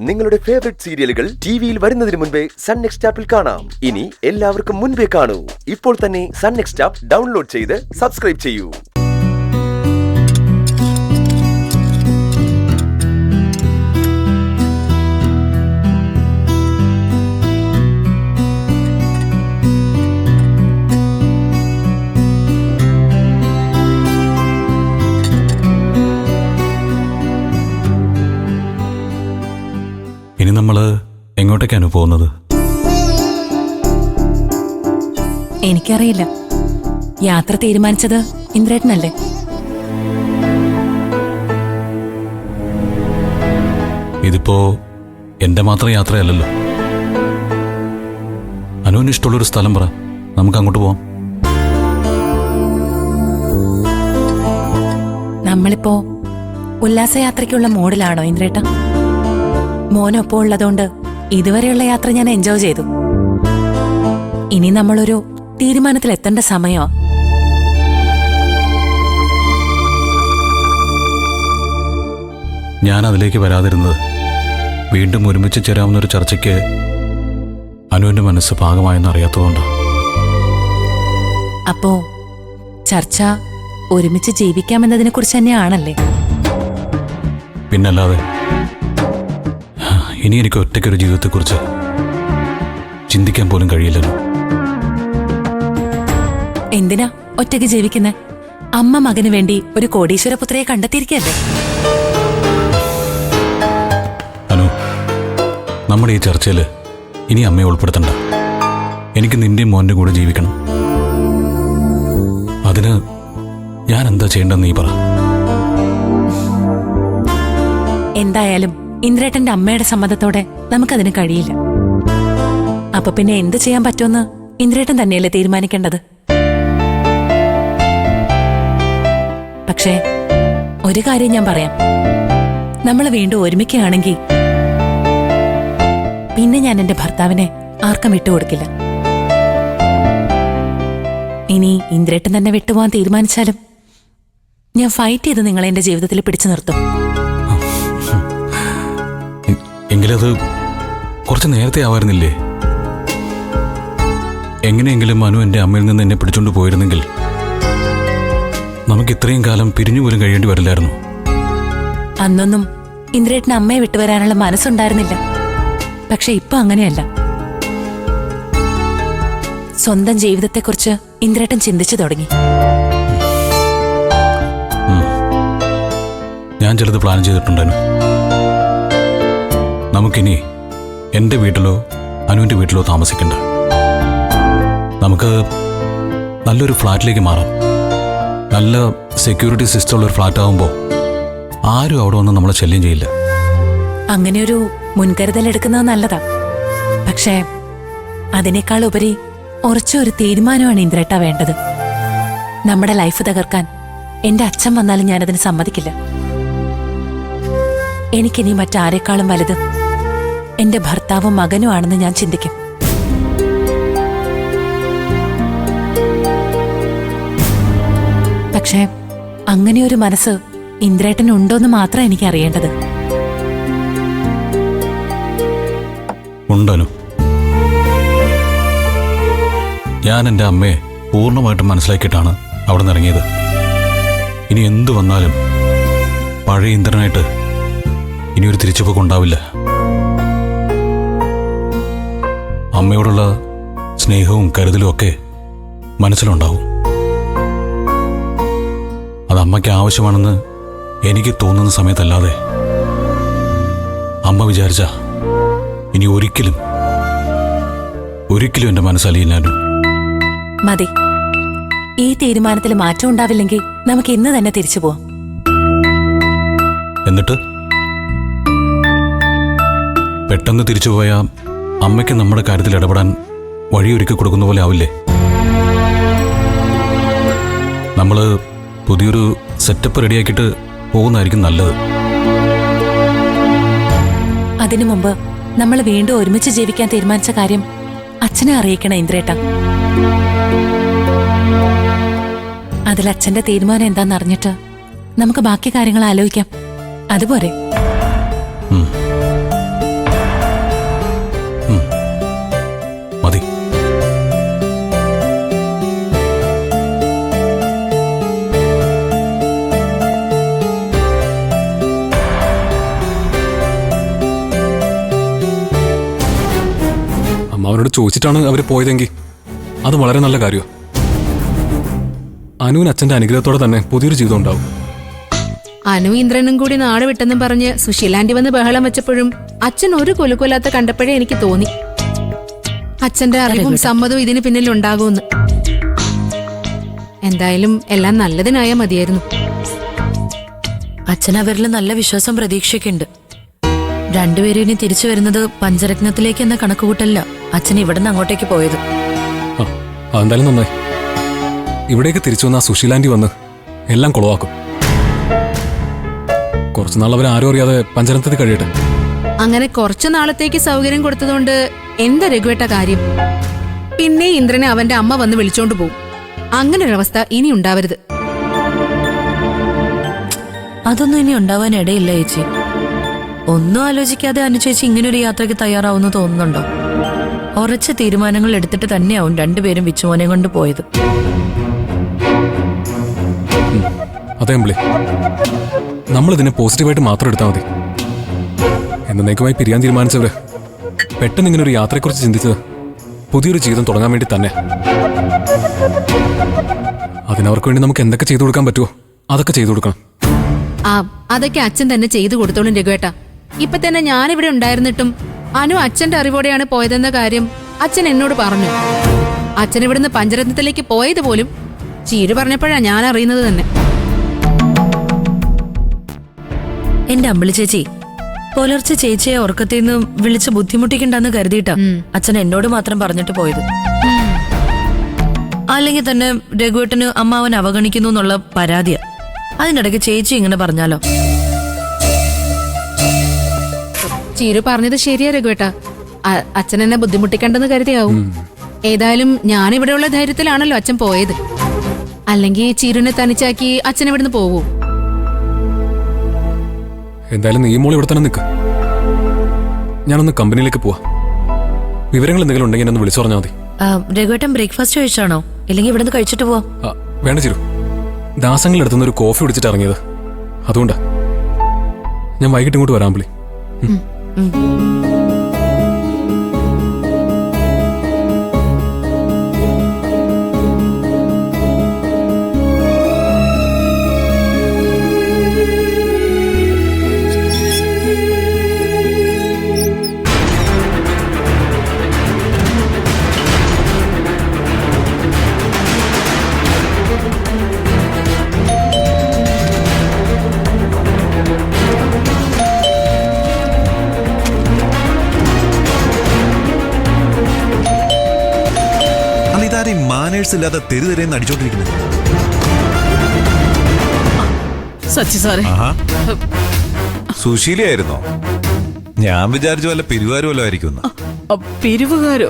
നിങ്ങളുടെ ഫേവറേറ്റ് സീരിയലുകൾ ടിവിയിൽ വരുന്നതിന് മുൻപേ സൺ നെക്സ്റ്റ് ആപ്പിൽ കാണാം. ഇനി എല്ലാവർക്കും മുൻപേ കാണൂ. ഇപ്പോൾ തന്നെ സൺ നെക്സ്റ്റ് ആപ്പ് ഡൗൺലോഡ് ചെയ്ത് സബ്സ്ക്രൈബ് ചെയ്യൂ. ഇനി നമ്മള് എങ്ങോട്ടേക്കാണ് പോകുന്നത്? എനിക്കറിയില്ല. യാത്ര തീരുമാനിച്ചത് ഇന്ദ്രേട്ടനല്ലേ? ഇതിപ്പോ എന്റെ മാത്രം യാത്രയല്ലല്ലോ. അനുവിന് ഇഷ്ടമുള്ളൊരു സ്ഥലം പറ, നമുക്ക് അങ്ങോട്ട് പോവാം. നമ്മളിപ്പോ ഉല്ലാസയാത്രയ്ക്കുള്ള മൂഡിലാണോ ഇന്ദ്രേട്ട? മോനൊപ്പം ഉള്ളതുകൊണ്ട് ഇതുവരെയുള്ള യാത്ര ഞാൻ എൻജോയ് ചെയ്തു. ഇനി നമ്മളൊരു തീരുമാനത്തിലെത്തേണ്ട സമയമോ? ഞാൻ അതിലേക്ക് വരാതിരുന്നത് വീണ്ടും ഒരുമിച്ച് ചേരാവുന്നൊരു ചർച്ചയ്ക്ക് അനുവിന്റെ മനസ്സ് പാകമായെന്ന് അറിയാത്തതുകൊണ്ടാണ്. അപ്പോ ചർച്ച ഒരുമിച്ച് ജീവിക്കാമെന്നതിനെ കുറിച്ച് തന്നെയാണല്ലേ? പിന്നല്ലാതെ. ഇനി എനിക്ക് ഒറ്റയ്ക്കൊരു ജീവിതത്തെക്കുറിച്ച് ചിന്തിക്കാൻ പോലും കഴിയില്ലല്ലോ. എന്തിനാ ഒറ്റയ്ക്ക് ജീവിക്കുന്നെ? അമ്മ മകന് വേണ്ടി ഒരു കോടീശ്വരപുത്രയെ കണ്ടെത്തിയിരിക്കല്ലേ? അനു, നമ്മുടെ ഈ ചർച്ചയില് ഇനി അമ്മയെ ഉൾപ്പെടുത്തണ്ട. എനിക്ക് നിന്റെയും മോന്റെ കൂടെ ജീവിക്കണം. അതിന് ഞാൻ എന്താ ചെയ്യേണ്ടെന്ന് നീ പറ. എന്തായാലും ഇന്ദ്രേട്ടന്റെ അമ്മയുടെ സമ്മതത്തോടെ നമുക്കതിന് കഴിയില്ല. അപ്പൊ പിന്നെ എന്ത് ചെയ്യാൻ പറ്റുമെന്ന് ഇന്ദ്രേട്ടൻ തന്നെയല്ലേ തീരുമാനിക്കേണ്ടത്? പക്ഷേ ഒരു കാര്യം ഞാൻ പറയാം. നമ്മൾ വീണ്ടും ഒരുമിക്കുകയാണെങ്കിൽ പിന്നെ ഞാൻ എന്റെ ഭർത്താവിനെ ആർക്കും വിട്ടുകൊടുക്കില്ല. ഇനി ഇന്ദ്രേട്ടൻ തന്നെ വിട്ടുപോകാൻ തീരുമാനിച്ചാലും ഞാൻ ഫൈറ്റ് ചെയ്ത് നിങ്ങളെ എന്റെ ജീവിതത്തിൽ പിടിച്ചു നിർത്തും. എങ്കിലത് കുറച്ച് നേരത്തെ ആവായിരുന്നില്ലേ? എങ്ങനെയെങ്കിലും മനു എൻ്റെ അമ്മയിൽ നിന്ന് എന്നെ പിടിച്ചോണ്ട് പോയിരുന്നെങ്കിൽ നമുക്ക് ഇത്രയും കാലം പിരിഞ്ഞു പോലും കഴിയേണ്ടി വരില്ലായിരുന്നു. അന്നൊന്നും ഇന്ദ്രേട്ടന് അമ്മയെ വിട്ടുവരാനുള്ള മനസ്സുണ്ടായിരുന്നില്ല. പക്ഷെ ഇപ്പൊ അങ്ങനെയല്ല. സ്വന്തം ജീവിതത്തെക്കുറിച്ച് ഇന്ദ്രേട്ടൻ ചിന്തിച്ചു തുടങ്ങി. ഞാൻ ചിലത് പ്ലാൻ ചെയ്തിട്ടുണ്ടായിരുന്നു. നമുക്കിനി എൻ്റെ വീട്ടിലോ അനുവിൻ്റെ വീട്ടിലോ താമസിക്കണ്ട. നമുക്ക് നല്ലൊരു ഫ്ലാറ്റിലേക്ക് മാറാം. നല്ല സെക്യൂരിറ്റി സിസ്റ്റം ഉള്ളൊരു ഫ്ലാറ്റ് ആകുമ്പോൾ ആരും അവിടെ വന്ന് നമ്മളെ ശല്യം ചെയ്യില്ല. അങ്ങനെയൊരു മുൻകരുതൽ എടുക്കുന്നത് നല്ലതാ. പക്ഷേ അതിനേക്കാൾ ഉപരി ഉറച്ചൊരു തീരുമാനമാണ് ഇന്ദ്രേട്ട വേണ്ടത്. നമ്മുടെ ലൈഫ് തകർക്കാൻ എന്റെ അച്ഛൻ വന്നാലും ഞാനതിന് സമ്മതിക്കില്ല. എനിക്കിനി മറ്റാരെക്കാളും വലുത് എന്റെ ഭർത്താവും മകനും ആണെന്ന് ഞാൻ ചിന്തിക്കും. പക്ഷേ അങ്ങനെയൊരു മനസ്സ് ഇന്ദ്രേട്ടനുണ്ടോന്ന് മാത്രം എനിക്ക് അറിയേണ്ടത്. ഉണ്ടനു. ഞാൻ എൻ്റെ അമ്മയെ പൂർണ്ണമായിട്ടും മനസ്സിലാക്കിയിട്ടാണ് അവിടെ നിന്ന് ഇറങ്ങിയത്. ഇനി എന്തു വന്നാലും പഴയ ഇന്ദ്രനായിട്ട് ഇനിയൊരു തിരിച്ചുപോക്കുണ്ടാവില്ല. അമ്മയോടുള്ള സ്നേഹവും കരുതലും ഒക്കെ മനസ്സിലുണ്ടാവും. അത് അമ്മയ്ക്ക് ആവശ്യമാണെന്ന് എനിക്ക് തോന്നുന്ന സമയത്തല്ലാതെ അമ്മ വിചാരിച്ച ഇനി ഒരിക്കലും എൻ്റെ മനസ്സലിയില്ലാനും. മതി. ഈ തീരുമാനത്തിൽ മാറ്റം ഉണ്ടാവില്ലെങ്കിൽ നമുക്ക് ഇന്ന് തന്നെ തിരിച്ചു പോവാം. എന്നിട്ട് പെട്ടെന്ന് തിരിച്ചുപോയ അമ്മയ്ക്ക് നമ്മുടെ കാര്യത്തിൽ ഇടപെടാൻ വഴിയൊരുക്കി കൊടുക്കുന്ന പോലെ ആവില്ലേ? നമ്മൾ പുതിയൊരു സെറ്റപ്പ് റെഡിയാക്കിയിട്ട് പോകുന്നതായിരിക്കും നല്ലത്. അതിനു മുമ്പ് നമ്മൾ വീണ്ടും ഒരുമിച്ച് ജീവിക്കാൻ തീരുമാനിച്ച കാര്യം അച്ഛനെ അറിയിക്കണം ഇന്ദ്രേട്ട. അതിൽ അച്ഛന്റെ തീരുമാനം എന്താണെന്നറിഞ്ഞിട്ട് നമുക്ക് ബാക്കി കാര്യങ്ങൾ ആലോചിക്കാം. അതുപോലെ അവനോട് ചോദിച്ചിട്ടാണ് അവർ പോയതെങ്കിൽ അത് വളരെ നല്ല കാര്യമാണ്. അനുവിന് അച്ഛന്റെ അനുഗ്രഹത്തോടെ തന്നെ പുതിയൊരു ജീവിതം ഉണ്ടാവും. അനു ഇന്ദ്രനും കൂടി നാട് വിട്ടെന്നും പറഞ്ഞ് സുശീലാന്റി വന്ന് ബഹളം വെച്ചപ്പോഴും അച്ഛൻ ഒരു കൊലുക്കൊലാത്ത കണ്ടപ്പോഴേ എനിക്ക് തോന്നി അച്ഛന്റെ അറിവും സമ്മതവും ഇതിന് പിന്നിൽ ഉണ്ടാകുമെന്ന്. എന്തായാലും എല്ലാം നല്ലതിനായ മതിയായിരുന്നു. അച്ഛൻ അവരിൽ നല്ല വിശ്വാസം പ്രതീക്ഷയ്ക്കുണ്ട്. രണ്ടുപേരും ഇനി തിരിച്ചു വരുന്നത് പഞ്ചരത്നത്തിലേക്ക് എന്ന കണക്കുകൂട്ടല്ല അച്ഛൻ ഇവിടുന്ന് അങ്ങോട്ടേക്ക് പോയത്. ആ അതെന്തായാലും നന്നായി. ഇവിടേക്ക് തിരിച്ചു വന്ന ആ സുശീലാന്റി വന്ന് എല്ലാം കുളവാക്കും. കുറച്ചുനാൾ അവർ ആരും അറിയാതെ പഞ്ചരത്നത്തിൽ കഴിയട്ടെ. അങ്ങനെ കുറച്ചു നാളത്തേക്ക് സൗകര്യം കൊടുത്തതുകൊണ്ട് എന്താ രഘുവേട്ട കാര്യം? പിന്നെ ഇന്ദ്രനെ അവന്റെ അമ്മ വന്ന് വിളിച്ചോണ്ട് പോകും. അങ്ങനൊരവസ്ഥ ഇനി ഉണ്ടാവരുത്. അതൊന്നും ഇനി ഉണ്ടാവാൻ ഇടയില്ല ചേച്ചി. ഒന്നും ആലോചിക്കാതെ അനുചേച്ചി ഇങ്ങനൊരു യാത്രയ്ക്ക് തയ്യാറാവുന്നു തോന്നുന്നുണ്ടോ? ഉറച്ച തീരുമാനങ്ങൾ എടുത്തിട്ട് തന്നെയാവും രണ്ടുപേരും വിച്ചുമോനെ കൊണ്ട് പോയത്. അതെ അമ്പിളി, നമ്മളിതിനെ പോസിറ്റീവായിട്ട് മാത്രം എടുത്താൽ മതി. എന്നേക്കുമായി പിരിയാൻ തീരുമാനിച്ചവര് പെട്ടെന്ന് ഇങ്ങനെ ഒരു യാത്രയെക്കുറിച്ച് ചിന്തിച്ചത് പുതിയൊരു ജീവിതം തുടങ്ങാൻ വേണ്ടി തന്നെ. അതിനവർക്ക് വേണ്ടി നമുക്ക് എന്തൊക്കെ ചെയ്തു കൊടുക്കാൻ പറ്റുമോ അതൊക്കെ ചെയ്തു കൊടുക്കണം. അതൊക്കെ അച്ഛൻ തന്നെ ചെയ്തു കൊടുത്തോളും രഘുവേട്ട. ഇപ്പൊ തന്നെ ഞാനിവിടെ ഉണ്ടായിരുന്നിട്ടും അനു അച്ഛന്റെ അറിവോടെയാണ് പോയതെന്ന കാര്യം അച്ഛൻ എന്നോട് പറഞ്ഞു. അച്ഛൻ ഇവിടുന്ന് പഞ്ചരത്നത്തിലേക്ക് പോയത് പോലും ചീരു പറഞ്ഞപ്പോഴാ ഞാൻ അറിയുന്നത് തന്നെ. എന്റെ അമ്പിളി ചേച്ചി, പുലർച്ചെ ചേച്ചിയെ ഉറക്കത്തിൽ നിന്ന് വിളിച്ച് ബുദ്ധിമുട്ടിക്കണ്ടെന്ന് കരുതിയിട്ടാ അച്ഛൻ എന്നോട് മാത്രം പറഞ്ഞിട്ട് പോയത്. അല്ലെങ്കിൽ തന്നെ രഘുവേട്ടന് അമ്മാവൻ അവഗണിക്കുന്നു എന്നുള്ള പരാതിയാ. അതിനിടയ്ക്ക് ചേച്ചി ഇങ്ങനെ പറഞ്ഞാലോ? ചീരു പറഞ്ഞത് ശരിയാ രഘുവേട്ട. അച്ഛൻ എന്നെ ബുദ്ധിമുട്ടിക്കണ്ടെന്ന് കരുതിയാവും. ഏതായാലും ഞാനിവിടെയുള്ള ധൈര്യത്തിലാണല്ലോ അച്ഛൻ പോയത്. അല്ലെങ്കിൽ ചീരുനെ തനിച്ചാക്കി അച്ഛൻ ഇവിടുന്ന് പോവൂ? എന്തായാലും നീ മോൾ ഇവിടെ തന്നെ നിൽക്ക്. ഞാനൊന്ന് കമ്പനിയിലേക്ക് പോവാ. വിവരങ്ങൾ എന്തെങ്കിലും ഉണ്ടെങ്കിൽ എന്നെ വിളിച്ചു പറഞ്ഞാൽ മതി. രഘുവേട്ടൻ ബ്രേക്ക്ഫാസ്റ്റ് കഴിച്ചാണോ? ഇല്ലെങ്കിൽ ഇവിടുന്ന് കഴിച്ചിട്ട് പോവാം. വേണ്ട ചിരു, ദാസങ്ങളുടെ അടുത്തുനിന്ന് ഒരു കോഫി കുടിച്ചിട്ട് ഇറങ്ങിയത്. അതുകൊണ്ടാ ഞാൻ വൈകിട്ട് ഇങ്ങോട്ട് വരാം പുള്ളി. മാനേഴ്സ് ഇല്ലാതെ തെരുതെരെന്ന് അടിച്ചോണ്ടിരിക്കുന്നത്. സച്ചി സാറേ, സുശീലയായിരുന്നോ? ഞാൻ വിചാരിച്ചു വല്ല പിരിവാരും വല്ലതും ആയിരിക്കും. പിരിവുകാരോ?